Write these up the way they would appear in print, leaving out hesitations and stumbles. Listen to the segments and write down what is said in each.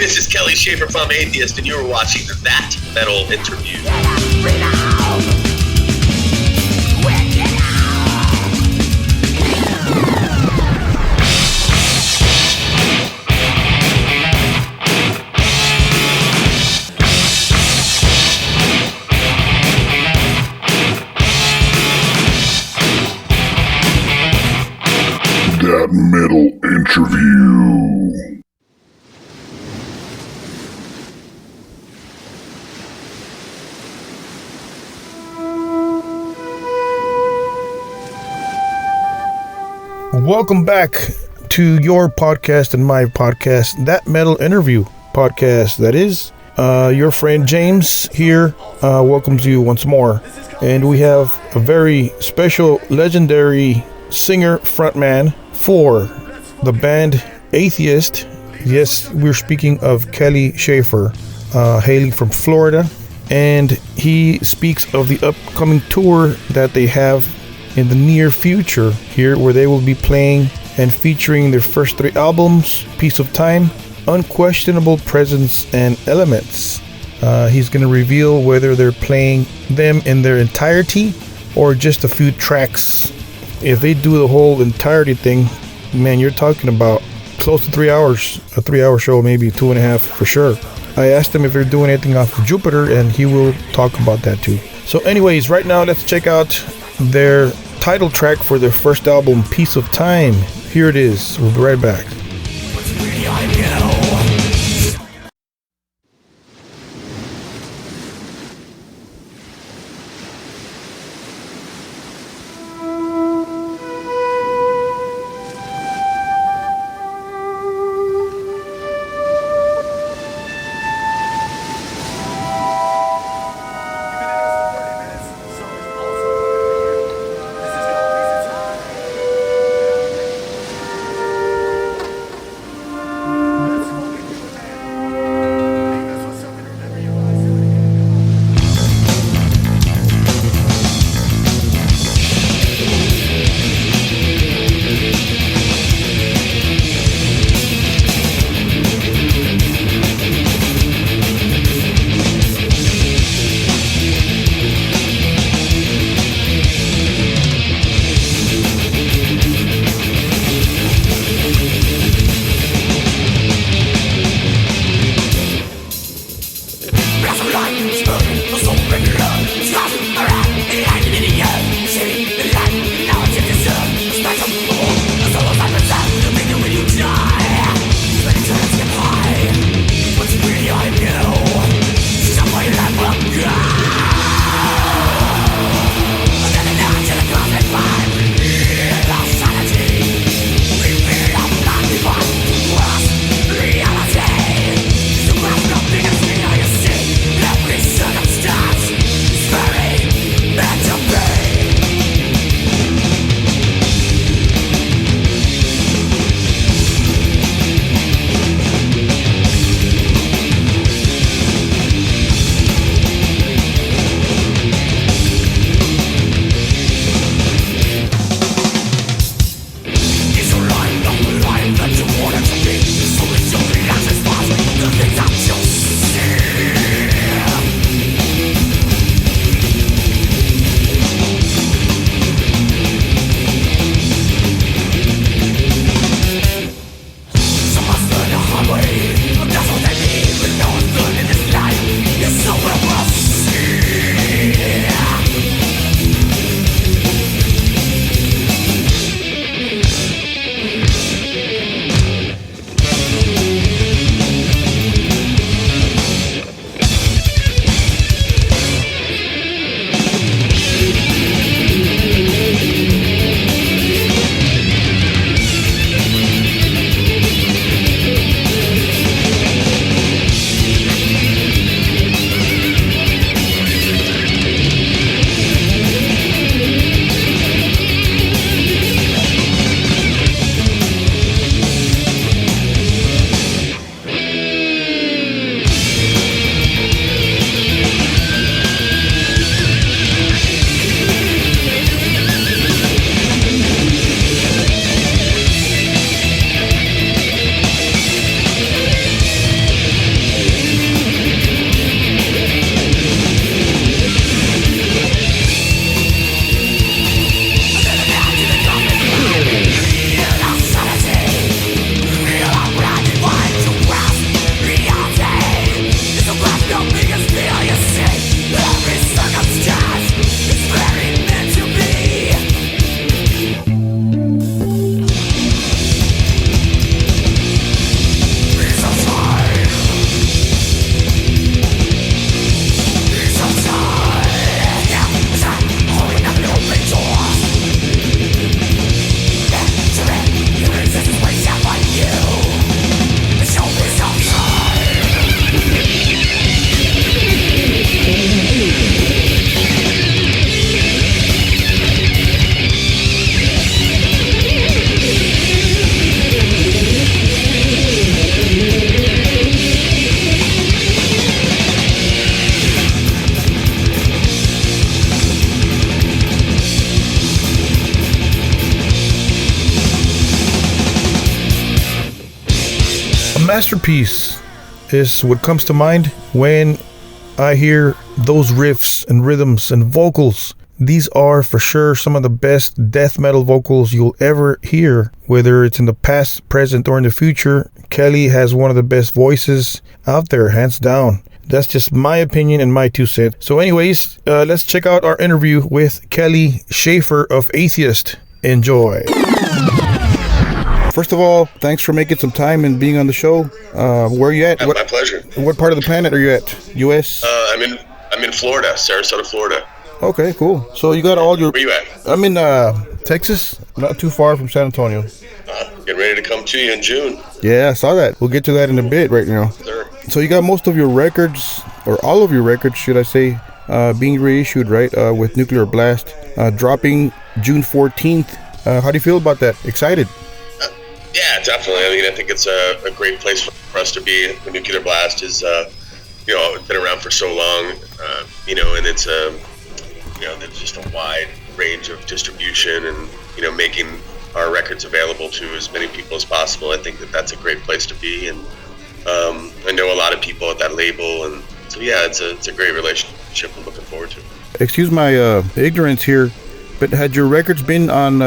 This is Kelly Shaefer from Atheist, and you are watching That Metal Interview. That Metal Interview. Welcome back to your podcast and my podcast, That Metal Interview podcast. That is, your friend James here welcomes you once more. And we have a very special, legendary singer frontman for the band Atheist. Yes, we're speaking of Kelly Shaefer, hailing from Florida. And he speaks of the upcoming tour that they have in the near future here, where they will be playing and featuring their first 3 albums: Piece of Time, Unquestionable Presence, and Elements. He's going to reveal whether they're playing them in their entirety or just a few tracks. If they do the whole entirety thing, man, you're talking about close to 3 hours, a 3-hour show, maybe 2.5 for sure. I asked him if they're doing anything off of Jupiter, and he will talk about that too. So anyways, right now let's check out their title track for their first album, Piece of Time. Here it is. We'll be right back. masterpiece is what comes to mind when I hear those riffs and rhythms and vocals. These are for sure some of the best death metal vocals you'll ever hear, whether it's in the past, present, or in the future. Kelly has one of the best voices out there, hands down. That's just my opinion and my 2 cents. So anyways, let's check out our interview with Kelly Shaefer of Atheist. Enjoy. First of all, thanks for making some time and being on the show. Where are you at? My pleasure. What part of the planet are you at? U.S.? I'm in Florida, Sarasota, Florida. Okay, cool. So you got all your... Where you at? I'm in Texas, not too far from San Antonio. Getting ready to come to you in June. Yeah, I saw that. We'll get to that in a bit right now. Sure. So you got most of your records, or all of your records, should I say, being reissued, right, with Nuclear Blast, dropping June 14th. How do you feel about that? Excited? Yeah, definitely. I mean, I think it's a great place for us to be. The Nuclear Blast is, been around for so long, and it's there's just a wide range of distribution and, making our records available to as many people as possible. I think that's a great place to be. And I know a lot of people at that label. And so, yeah, it's a great relationship I'm looking forward to. Excuse my ignorance here, but had your records been on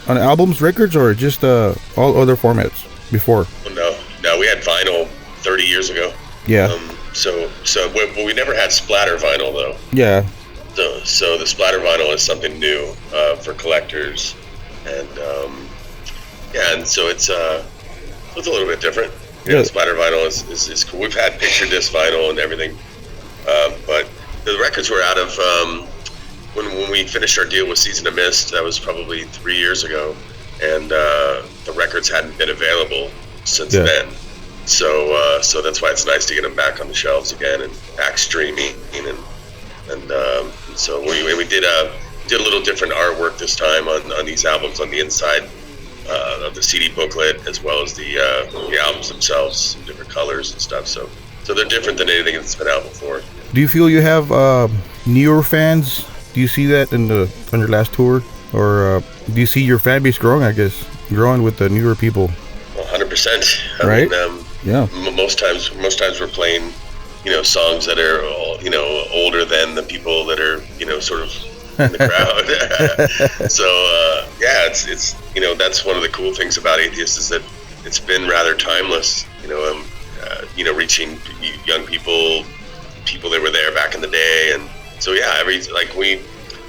albums, records, or just all other formats before? Well, no, we had vinyl 30 years ago. Yeah. So we never had splatter vinyl, though. Yeah. So the splatter vinyl is something new for collectors, and and so it's a little bit different. Splatter vinyl is cool. We've had picture disc vinyl and everything, but the records were out of when we finished our deal with Season of Mist. That was probably 3 years ago, and the records hadn't been available since then. So that's why it's nice to get them back on the shelves again and back streaming and so we did a little different artwork this time on these albums on the inside of the CD booklet, as well as the albums themselves, some different colors and stuff. So they're different than anything that's been out before. Do you feel you have newer fans? Do you see that on your last tour, or do you see your fan base growing? I guess growing with the newer people. 100%. Right. Yeah. Most times we're playing, songs that are, older than the people that are, sort of in the crowd. So, it's that's one of the cool things about Atheist is that it's been rather timeless, reaching young people that were there back in the day. And so, yeah, we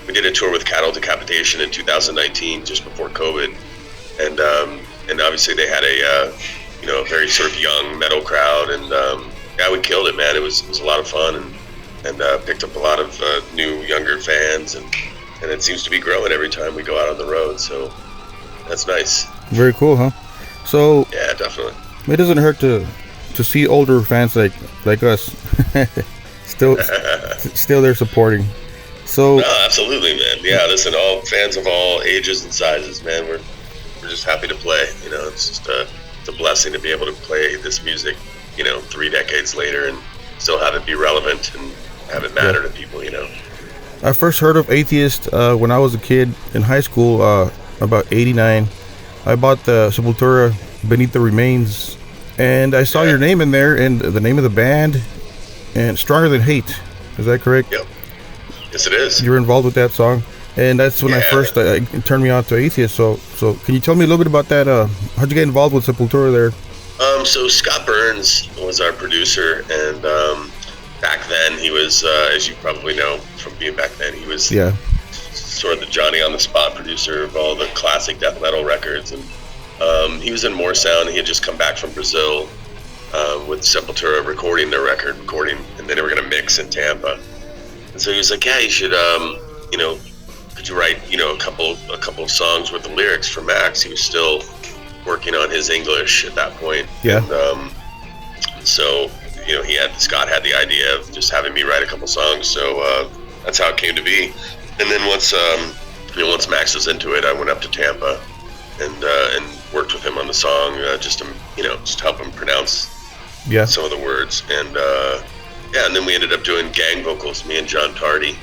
did a tour with Cattle Decapitation in 2019, just before COVID. And obviously they had a very sort of young metal crowd, and we killed it, man. It was a lot of fun, and picked up a lot of new younger fans, and it seems to be growing every time we go out on the road. So that's nice. Very cool, huh? So yeah, definitely. It doesn't hurt to see older fans like us still there supporting. So no, absolutely, man. Yeah, listen, all fans of all ages and sizes, man. We're just happy to play. It's just it's a blessing to be able to play this music, 3 decades later, and still have it be relevant and have it matter to people. I first heard of Atheist when I was a kid in high school, about '89. I bought the Sepultura Beneath the Remains, and I saw your name in there and the name of the band, and Stronger Than Hate. Is that correct? Yep. Yes, it is. You were involved with that song. And that's when I first it turned me on to Atheist. So can you tell me a little bit about that? How'd you get involved with Sepultura there? So Scott Burns was our producer, and back then he was, as you probably know from being back then, he was sort of the Johnny on the spot producer of all the classic death metal records. And he was in More Sound. He had just come back from Brazil with Sepultura recording their record, and then they were going to mix in Tampa. And so he was like, yeah, you should, could you write, a couple of songs with the lyrics for Max? He was still working on his English at that point. Yeah. And so, Scott had the idea of just having me write a couple songs. So that's how it came to be. And then once Max was into it, I went up to Tampa and worked with him on the song, just to help him pronounce some of the words. And and then we ended up doing gang vocals, me and John Tardy.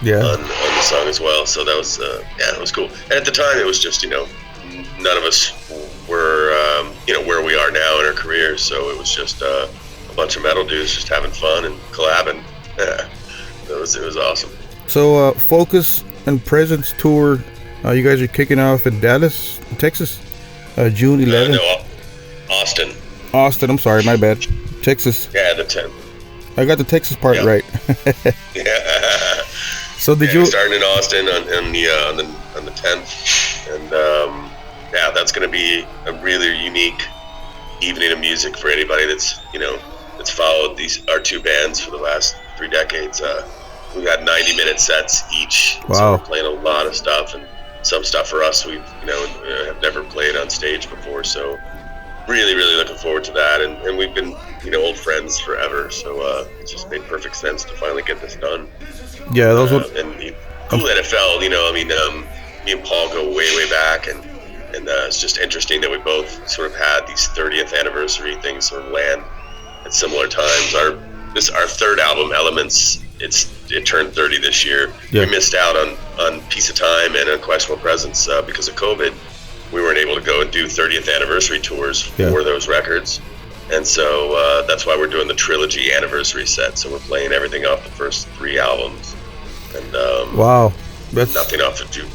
On the song as well. So that was it was cool. And at the time it was just none of us were where we are now in our careers. So it was just a bunch of metal dudes just having fun and collabing. It was awesome. So Focus and Presence tour, you guys are kicking off in Dallas, Texas, June 11th. No, Austin. Austin, I'm sorry, my bad. Texas. Yeah, the 10th. I got the Texas part right. Yeah. So did you starting in Austin on the 10th, and that's going to be a really unique evening of music for anybody that's followed our two bands for the last 3 decades. We got 90-minute sets each. Wow. So we're playing a lot of stuff, and some stuff for us we have never played on stage before. So really, really looking forward to that. And we've been old friends forever. So it just made perfect sense to finally get this done. Yeah, those were. And cool that it fell. Me and Paul go way, way back, and it's just interesting that we both sort of had these 30th anniversary things sort of land at similar times. Our third album, Elements, it turned 30 this year. Yeah. We missed out on Piece of Time and Unquestionable Presence because of COVID. We weren't able to go and do 30th anniversary tours for those records, and so that's why we're doing the trilogy anniversary set. So we're playing everything off the first 3 albums, and wow, that's nothing off the two.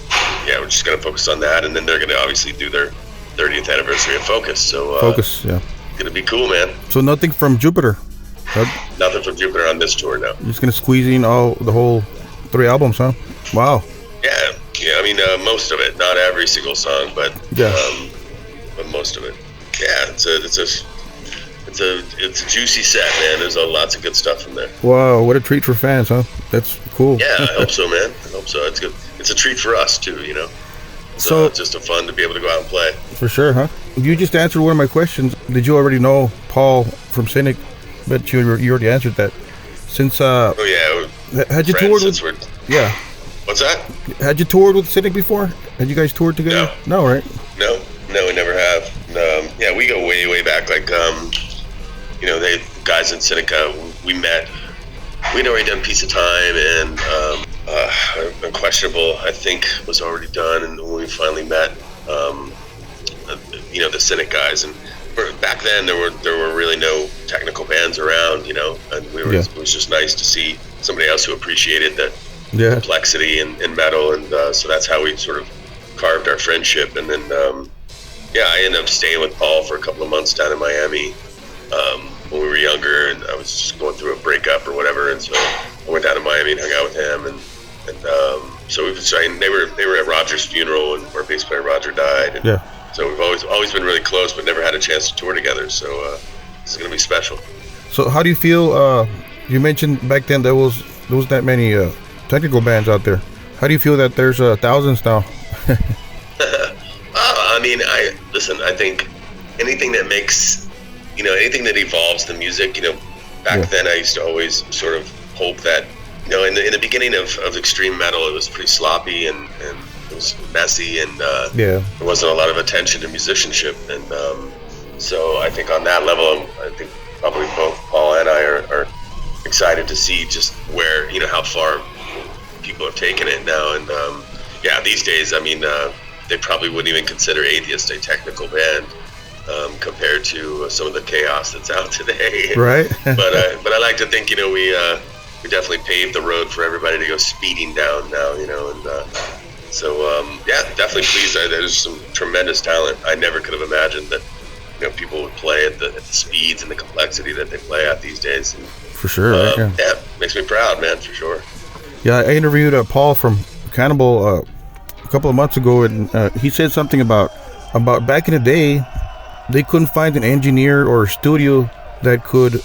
Yeah, we're just gonna focus on that, and then they're gonna obviously do their 30th anniversary of Focus. So Focus, yeah. Gonna be cool, man. So nothing from Jupiter. Nothing from Jupiter on this tour, no. You're just gonna squeeze in the whole 3 albums, huh? Wow. Yeah. I mean, most of it, not every single song, but but most of it. Yeah, it's a juicy set, man. There's lots of good stuff in there. Wow, what a treat for fans, huh? That's cool. Yeah, I hope so, man. I hope so. It's good. It's a treat for us too, So it's just a fun to be able to go out and play. For sure, huh? You just answered one of my questions. Did you already know Paul from Cynic? But you already answered that. Since had you toured with? Yeah. What's that? Had you toured with Cynic before? Had you guys toured together? No, right? No, we never have. We go way, way back. Like, they guys in Cynica, we met. We'd already done Piece of Time, and Unquestionable, I think, was already done. And when we finally met, the Cynic guys, and back then there were really no technical bands around, and it was just nice to see somebody else who appreciated the complexity in metal, and so that's how we sort of carved our friendship. And then I ended up staying with Paul for a couple of months down in Miami when we were younger, and I was just going through a breakup or whatever, and so I went down to Miami and hung out with him, and so they were at Roger's funeral, and our bass player Roger died, and so we've always been really close, but never had a chance to tour together. So this is gonna be special. So how do you feel? You mentioned back then there wasn't that many technical bands out there. How do you feel that there's thousands now? I think anything that makes, anything that evolves the music, back then I used to always sort of hope that, in the beginning of extreme metal, it was pretty sloppy and it was messy, and there wasn't a lot of attention to musicianship, and so I think on that level, I think probably both Paul and I are excited to see just where, how far people have taken it now, and these days, they probably wouldn't even consider Atheist a technical band compared to some of the chaos that's out today. Right. but I like to think, we definitely paved the road for everybody to go speeding down now, and definitely pleased. There's some tremendous talent. I never could have imagined that, people would play at the speeds and the complexity that they play at these days. And, for sure. Right? Makes me proud, man, for sure. Yeah, I interviewed Paul from Cannibal a couple of months ago, and he said something about back in the day, they couldn't find an engineer or a studio that could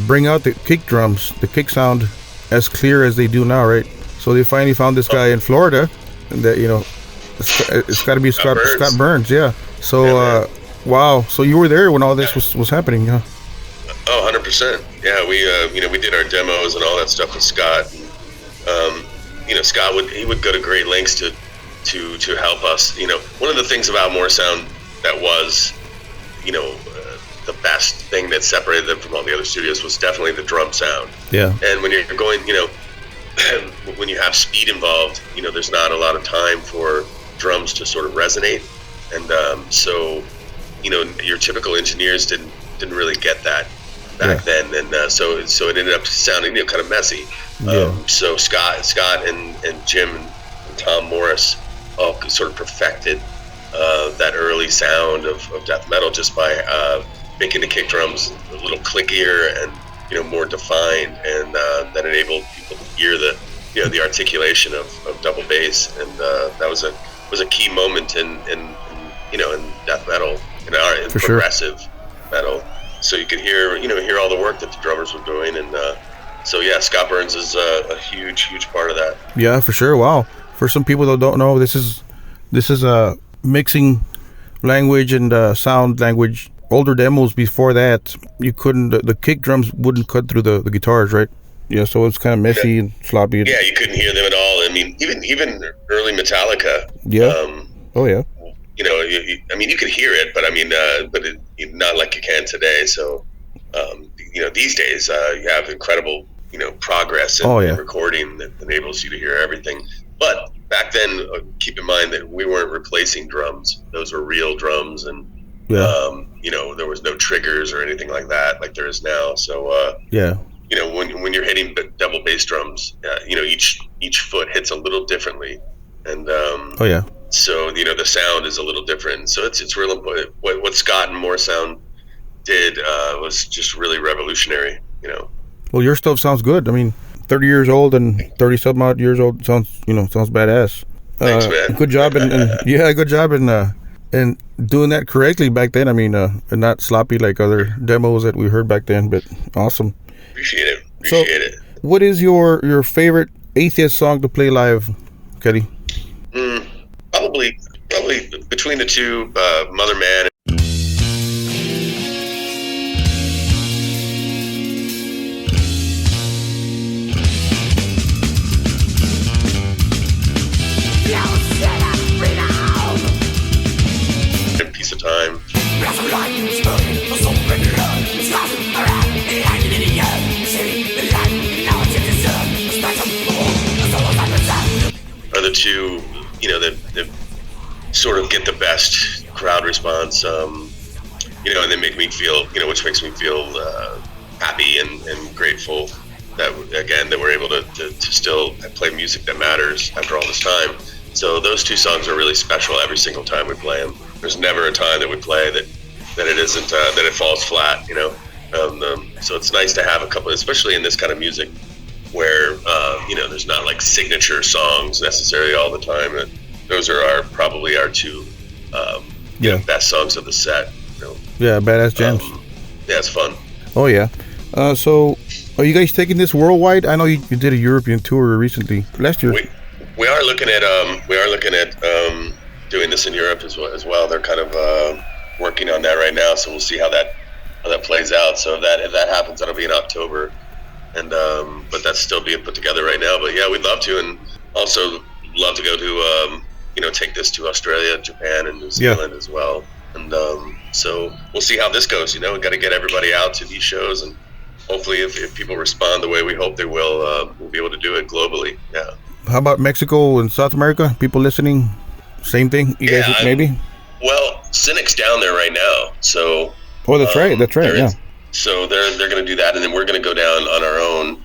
bring out the kick drums, the kick sound, as clear as they do now, right? So they finally found this guy in Florida, and that it's got to be Scott Burns, yeah. So wow, so you were there when all this was happening, huh? Oh, 100%. Yeah, we did our demos and all that stuff with Scott. And, Scott would go to great lengths to help us. One of the things about More Sound that was, the best thing that separated them from all the other studios was definitely the drum sound. Yeah. And when you're going, when you have speed involved, there's not a lot of time for drums to sort of resonate. And so your typical engineers didn't really get that back then, and so it ended up sounding kind of messy. So Scott and Jim and Tom Morris all sort of perfected that early sound of death metal just by making the kick drums a little clickier and more defined, and that enabled people to hear the articulation of double bass, and that was a key moment in death metal, in progressive metal. So you could hear all the work that the drummers were doing, and so Scott Burns is a huge part of that. Yeah, for sure. Wow. For some people that don't know, this is a mixing language and sound language. Older demos before that, you couldn't. The kick drums wouldn't cut through the guitars, right? Yeah, so it's kind of messy and sloppy. Yeah, you couldn't hear them at all. I mean, even early Metallica. Yeah. Oh yeah. You could hear it, but not like you can today. So, these days you have incredible, progress in recording that enables you to hear everything. But back then, keep in mind that we weren't replacing drums; those were real drums, and there was no triggers or anything like that, like there is now. So, when you're hitting double bass drums, each foot hits a little differently, and so the sound is a little different. So it's real important. What Scott and Morrisound did was just really revolutionary. Well, your stuff sounds good. I mean, 30 years old and 30 some odd years old sounds badass. Thanks, man. Good job, good job in doing that correctly back then. I mean, and not sloppy like other demos that we heard back then. But awesome. Appreciate it. What is your favorite Atheist song to play live, Kelly? Probably between the two, Mother Man. And Piece of Time. Are the two, that sort of get the best crowd response, and they make me feel, which makes me feel happy and grateful that we're able to still play music that matters after all this time. So those two songs are really special every single time we play them. There's never a time that we play that it isn't that it falls flat, so it's nice to have a couple, especially in this kind of music where there's not like signature songs necessarily all the time. And those are probably our two best songs of the set. Yeah, badass jams. It's fun. Oh yeah. So are you guys taking this worldwide? I know you did a European tour recently last year. We are looking at doing this in Europe as well. They're kind of working on that right now, so we'll see how that plays out. So if that happens, that'll be in October. And but that's still being put together right now. But yeah, we'd love to, and also love to go to take this to Australia, Japan, and New Zealand as well. And so we'll see how this goes. We got to get everybody out to these shows, and hopefully, if people respond the way we hope they will, we'll be able to do it globally. Yeah. How about Mexico and South America? People listening, same thing. You guys maybe? Well, Cynic's down there right now, so. Oh, that's right. Yeah. So they're going to do that, and then we're going to go down on our own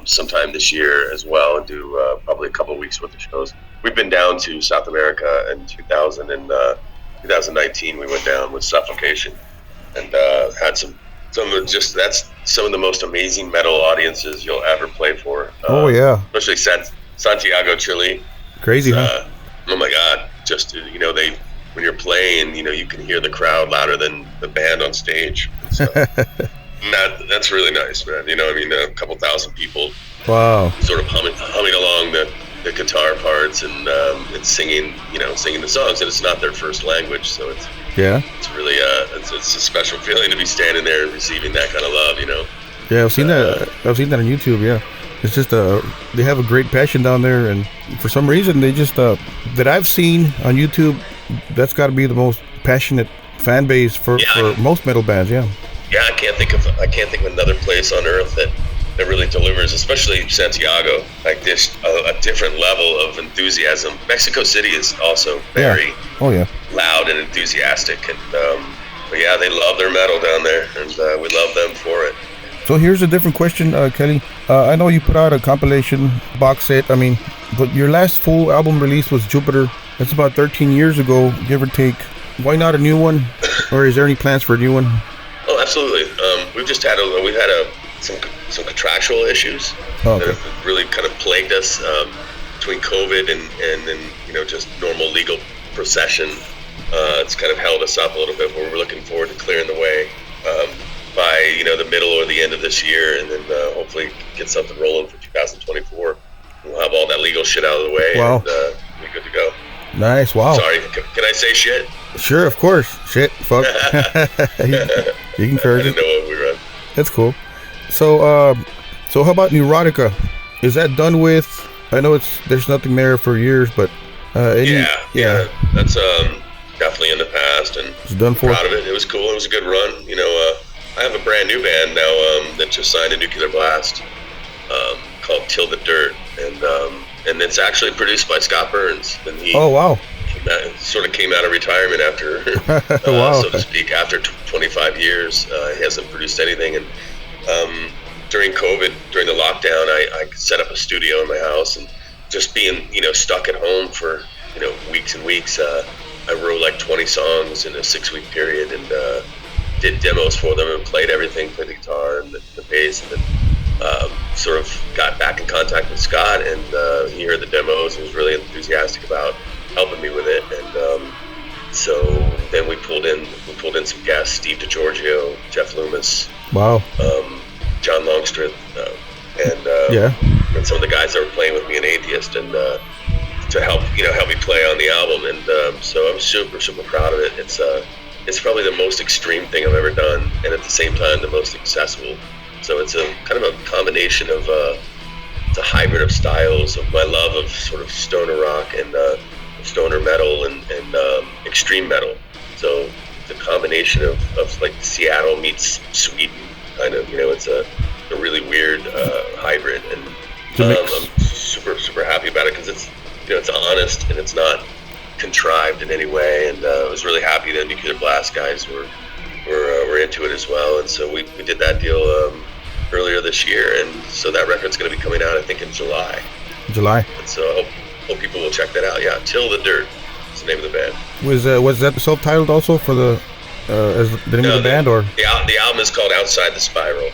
sometime this year as well, and do probably a couple of weeks worth of shows. We've been down to South America in 2019. We went down with Suffocation, and had some that's some of the most amazing metal audiences you'll ever play for. Especially Santiago, Chile. Crazy, huh? Oh my God! Just when you're playing, you can hear the crowd louder than the band on stage. So, that's really nice, man. A couple thousand people. Wow. Sort of humming along the guitar parts and singing, singing the songs, and it's not their first language, so it's really it's a special feeling to be standing there and receiving that kind of love, Yeah, I've seen that. I've seen that on YouTube. Yeah, it's just they have a great passion down there, and for some reason they just that I've seen on YouTube, that's got to be the most passionate fan base for most metal bands. Yeah. Yeah, I can't think of another place on earth that really delivers, especially Santiago, like this a different level of enthusiasm. Mexico City is also very loud and enthusiastic, and But yeah, they love their metal down there, and we love them for it. So here's a different question, Kelly. I know you put out a compilation box set. I mean, but your last full album release was Jupiter. That's about 13 years ago, give or take. Why not a new one? Or is there any plans for a new one? Oh, absolutely. We've just had some contractual issues that have really kind of plagued us between COVID and then just normal legal procession. It's kind of held us up a little bit. We're looking forward to clearing the way by the middle or the end of this year, and then hopefully get something rolling for 2024. We'll have all that legal shit out of the way, wow. And we're good to go. Nice, wow. Sorry, can I say shit? Sure, of course. Shit, fuck. you can curse. I didn't know what we were on. That's cool. So how about Neurotica? Is that done with? I know there's nothing there for years, but yeah, that's definitely in the past, and it's done for. Proud of it. It was cool. It was a good run. I have a brand new band now that just signed a Nuclear Blast called Till the Dirt, and it's actually produced by Scott Burns. And he sort of came out of retirement after, so to speak, after 25 years. He hasn't produced anything, and during COVID, during the lockdown, I set up a studio in my house, and just being stuck at home for weeks and weeks, I wrote like 20 songs in a 6-week period, and did demos for them and played everything, played the guitar and the bass, and then sort of got back in contact with Scott, and he heard the demos and was really enthusiastic about helping me with it, and so then we pulled in some guests: Steve DiGiorgio, Jeff Loomis, John Longstreth, and some of the guys that were playing with me in Atheist, and to help me play on the album, and so I'm super proud of it. It's probably the most extreme thing I've ever done, and at the same time the most accessible. So it's a kind of a combination of it's a hybrid of styles of my love of sort of stoner rock and stoner metal and extreme metal. So it's a combination of like Seattle meets Sweden, kind of. It's a really weird hybrid, and I'm super happy about it because it's it's honest and it's not contrived in any way, and I was really happy that Nuclear Blast guys were into it as well, and so we did that deal earlier this year, and so that record's going to be coming out I think in July, and so I hope people will check that out. Till the Dirt is the name of the band. Was that self-titled also for the as the name of the band, or the album is called Outside the Spiral?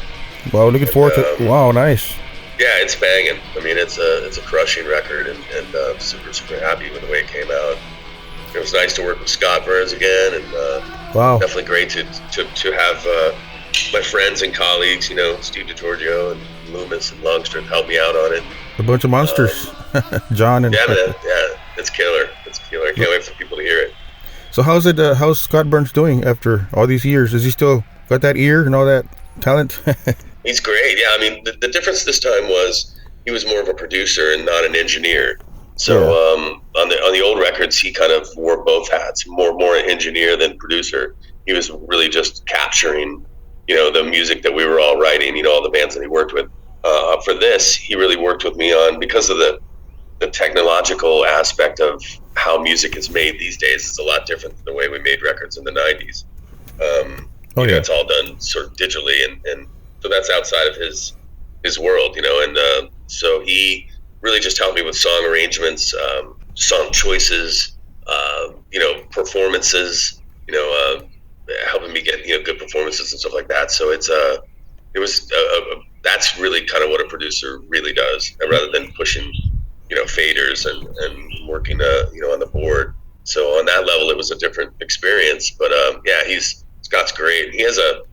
Wow, looking forward to it. Wow, nice. Yeah, it's banging. I mean, it's a crushing record, and super happy with the way it came out. It was nice to work with Scott Burns again, and definitely great to have my friends and colleagues, Steve DiGiorgio and Loomis and Longstreth help me out on it. A bunch of monsters, John and it's killer. I can't wait for people to hear it. So how's Scott Burns doing after all these years? Is he still got that ear and all that talent? He's great. Yeah, I mean, the difference this time was he was more of a producer and not an engineer. So on the old records, he kind of wore both hats, more engineer than producer. He was really just capturing, the music that we were all writing, all the bands that he worked with. For this, he really worked with me on, because of the technological aspect of how music is made these days. It's a lot different than the way we made records in the 90s. It's all done sort of digitally, and so that's outside of his world, and so he really just helped me with song arrangements, song choices, performances, helping me get good performances and stuff like that. So that's really kind of what a producer really does, and rather than pushing faders and working on the board. So on that level, it was a different experience. But Scott's great. He has a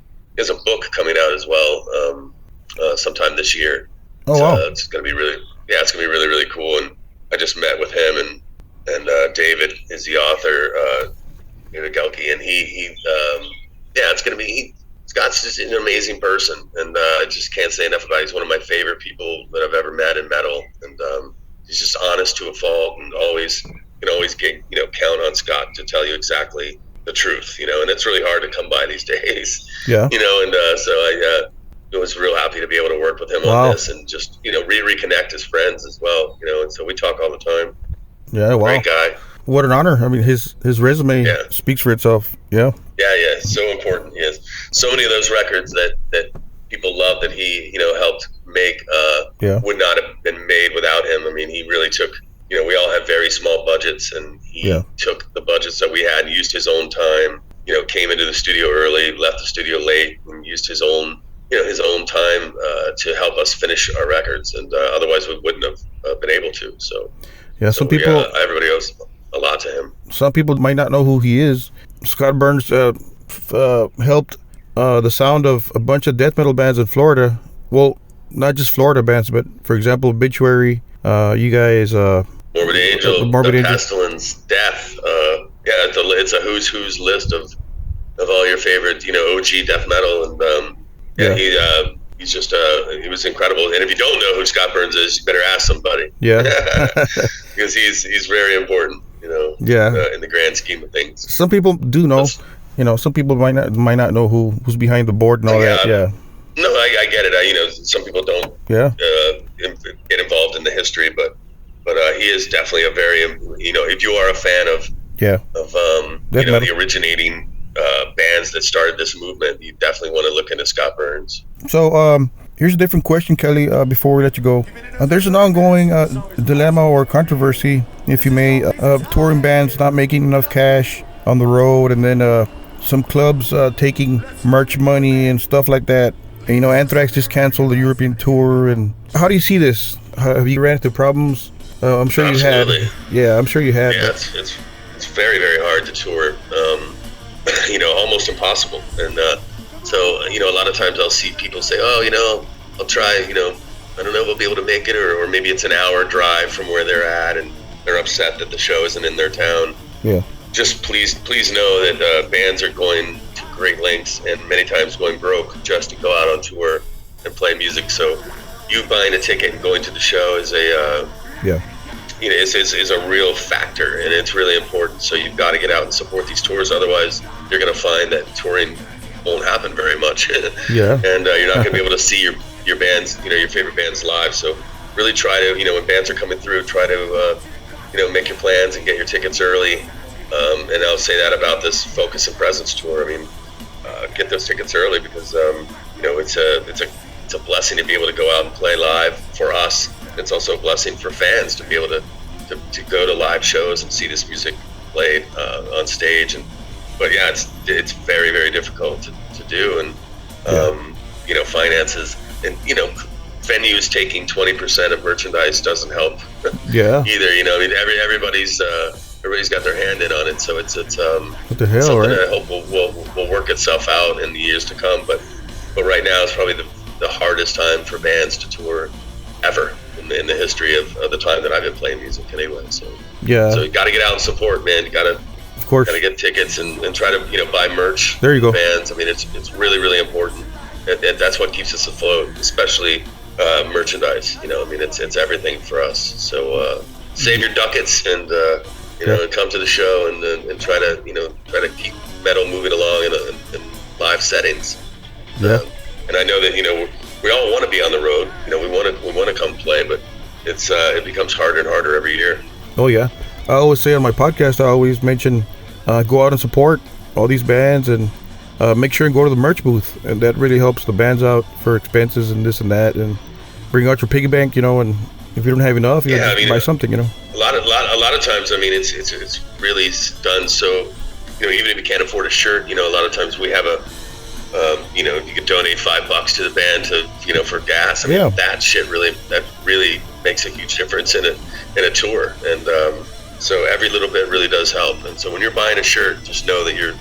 book coming out as well sometime this year. Oh, wow. It's gonna be really cool. And I just met with him, and David is the author, David Gelke, and it's gonna be. Scott's just an amazing person, and I just can't say enough about it. He's one of my favorite people that I've ever met in metal, and he's just honest to a fault, and can always count on Scott to tell you exactly the truth, and it's really hard to come by these days. Yeah. So I was real happy to be able to work with him on this, and just reconnect as friends as well, and so we talk all the time. Yeah, wow. Great guy. what an honor. I mean, his resume Yeah. speaks for itself. Yeah. Yeah, so important. He has so many of those records that people love that he, helped make, Yeah. would not have been made without him. I mean, he really took, we all have very small budgets, and he took the budgets that we had and used his own time, came into the studio early, left the studio late, and used his own time to help us finish our records. And otherwise we wouldn't have been able to. So, some people, everybody owes a lot to him. Some people might not know who he is. Scott Burns helped the sound of a bunch of death metal bands in Florida. Well, not just Florida bands, but for example, Obituary. You guys, Morbid Angel, Morbid Angel, Pestilence, Death. It's a who's list of all your favorite, OG death metal, and he's just he was incredible. And if you don't know who Scott Burns is, you better ask somebody. Yeah, because he's very important. In the grand scheme of things. Some people do know. Some people might not know who's behind the board and all that. Yeah. No, I get it. Some people don't. Yeah. Get involved in the history, but he is definitely a very. If you are a fan of the originating bands that started this movement, you definitely want to look into Scott Burns. So here's a different question, Kelly, before we let you go. There's an ongoing dilemma or controversy, if you may, of touring bands not making enough cash on the road, and then some clubs taking merch money and stuff like that. And, Anthrax just canceled the European tour. And how do you see this? Have you ran into problems? I'm sure Absolutely. you had. Yeah, I'm sure you had. Yeah, it's very, very hard to tour. Almost impossible. And so, a lot of times I'll see people say, oh, I'll try, I don't know if we'll be able to make it, or maybe it's an hour drive from where they're at, and they're upset that the show isn't in their town. Yeah. Just please know that bands are going to great lengths and many times going broke just to go out on tour and play music. So you buying a ticket and going to the show is is a real factor, and it's really important. So you've got to get out and support these tours. Otherwise, you're going to find that touring won't happen very much. Yeah. And you're not going to be able to see your bands, your favorite bands live. So really try to, when bands are coming through, try to, make your plans and get your tickets early. And I'll say that about this Focus and Presence tour. I mean, get those tickets early because, it's a blessing to be able to go out and play live for us. It's also a blessing for fans to be able to go to live shows and see this music played on stage. But yeah, it's very, very difficult to do. And, finances and, venues taking 20% of merchandise doesn't help either. Everybody's got their hand in on it. So it's what the hell, something right? that I hope will work itself out in the years to come. But right now it's probably the hardest time for bands to tour ever in the history of the time that I've been playing music anyway. So you got to get out and support, man. You got to, of course, get tickets and try to buy merch. There you go. Bands. I mean, it's really, really important. And that's what keeps us afloat, especially merchandise. It's everything for us. So save your ducats and and come to the show and try to keep metal moving along in live settings. Yeah. And I know that we all want to be on the road. We want to come play, but it becomes harder and harder every year. Oh yeah, I always say on my podcast, I always mention go out and support all these bands and make sure and go to the merch booth, and that really helps the bands out for expenses and this and that, and bring out your piggy bank, and if you don't have enough, buy something, A lot of times, it's really done so. Even if you can't afford a shirt, a lot of times we have you can donate $5 to the band for gas. That shit really makes a huge difference in a tour, and so every little bit really does help. And so when you're buying a shirt, just know that you're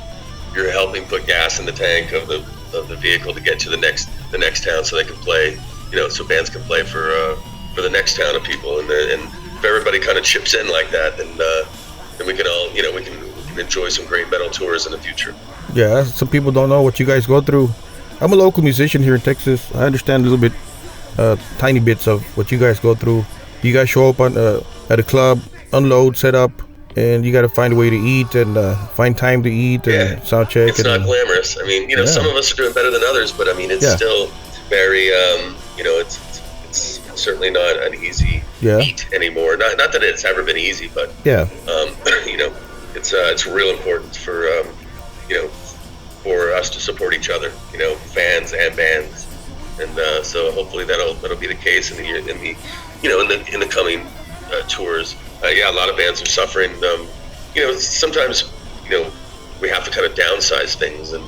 helping put gas in the tank of the vehicle to get to the next town, so they can play. So bands can play for the next town of people, and if everybody kind of chips in like that, then we can all we can enjoy some great metal tours in the future. Yeah, some people don't know what you guys go through. I'm a local musician here in Texas. I understand a little bit, tiny bits of what you guys go through. You guys show up at a club, unload, set up, and you got to find a way to eat and find time to eat and sound check. It's not glamorous. Some of us are doing better than others, but it's still very, it's certainly not an easy feat anymore. Not that it's ever been easy, but it's real important for for us to support each other, fans and bands, and so hopefully that'll be the case in the coming tours. A lot of bands are suffering. Sometimes we have to kind of downsize things and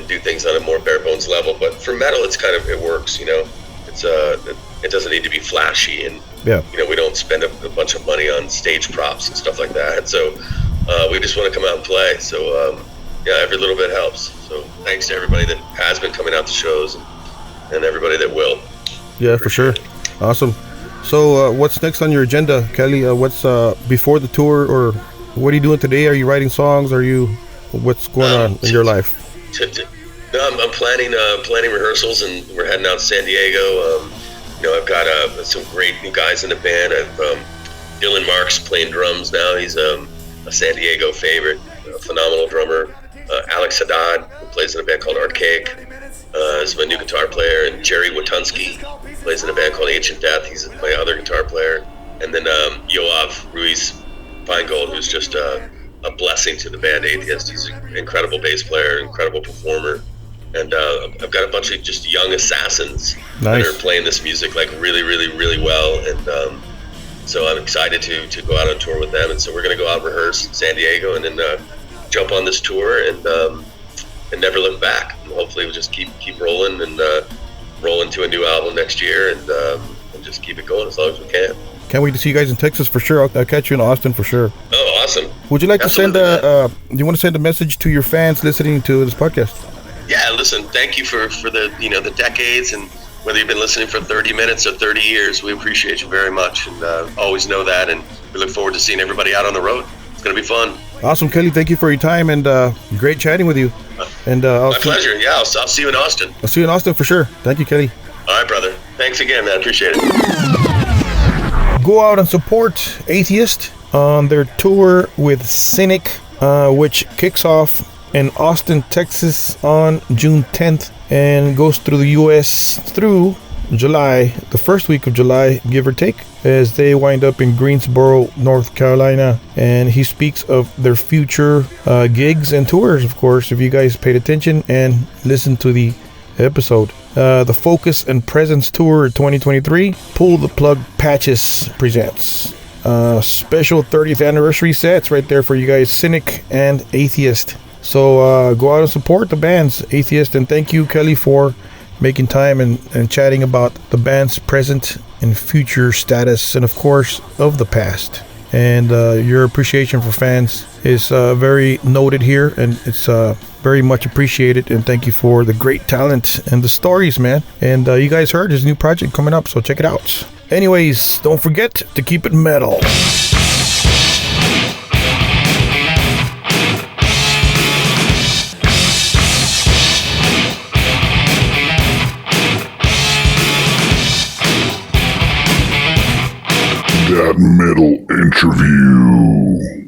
do things on a more bare bones level. But for metal, it works. It doesn't need to be flashy, and we don't spend a bunch of money on stage props and stuff like that. And so we just want to come out and play. So every little bit helps. So thanks to everybody that has been coming out to shows and everybody that will. Yeah, for sure. Awesome. So what's next on your agenda, Kelly? What's before the tour, or what are you doing today? Are you writing songs? What's going on in your life? No, I'm planning rehearsals, and we're heading out to San Diego. I've got some great new guys in the band. I've Dylan Marks playing drums now. He's a San Diego favorite, a phenomenal drummer. Alex Haddad, who plays in a band called Archaic, is my new guitar player, and Jerry Watunsky plays in a band called Ancient Death. He's my other guitar player. And then Yoav Ruiz Feingold, who's just a blessing to the band Atheist. He's an incredible bass player, incredible performer. And I've got a bunch of just young assassins that are playing this music really, really, really well. And so I'm excited to go out on tour with them. And so we're going to go out and rehearse in San Diego, and then jump on this tour and never look back. And hopefully we'll just keep rolling and roll into a new album next year, and just keep it going as long as we can. Can't wait to see you guys in Texas for sure. I'll catch you in Austin for sure. Oh, awesome. Would you like to send do you want to send a message to your fans listening to this podcast? Yeah, listen, thank you for the the decades, and whether you've been listening for 30 minutes or 30 years, we appreciate you very much, and always know that, and we look forward to seeing everybody out on the road. It's going to be fun. Awesome, Kelly. Thank you for your time, and great chatting with you. And my pleasure. Yeah, I'll see you in Austin. I'll see you in Austin for sure. Thank you, Kelly. All right, brother. Thanks again, man. Appreciate it. Go out and support Atheist on their tour with Cynic, which kicks off in Austin, Texas on June 10th and goes through the U.S. through July, the first week of July, give or take, as they wind up in Greensboro, North Carolina. And he speaks of their future gigs and tours, of course, if you guys paid attention and listened to the episode. The Focus and Presence Tour 2023, Pull the Plug Patches presents special 30th anniversary sets right there for you guys, Cynic and Atheist. So go out and support the bands, Atheist, and thank you, Kelly, for making time and chatting about the band's present and future status, and of course of the past. And your appreciation for fans is very noted here, and it's very much appreciated. And thank you for the great talent and the stories, man. And you guys heard his new project coming up, so check it out. Anyways, don't forget to keep it metal. That metal interview.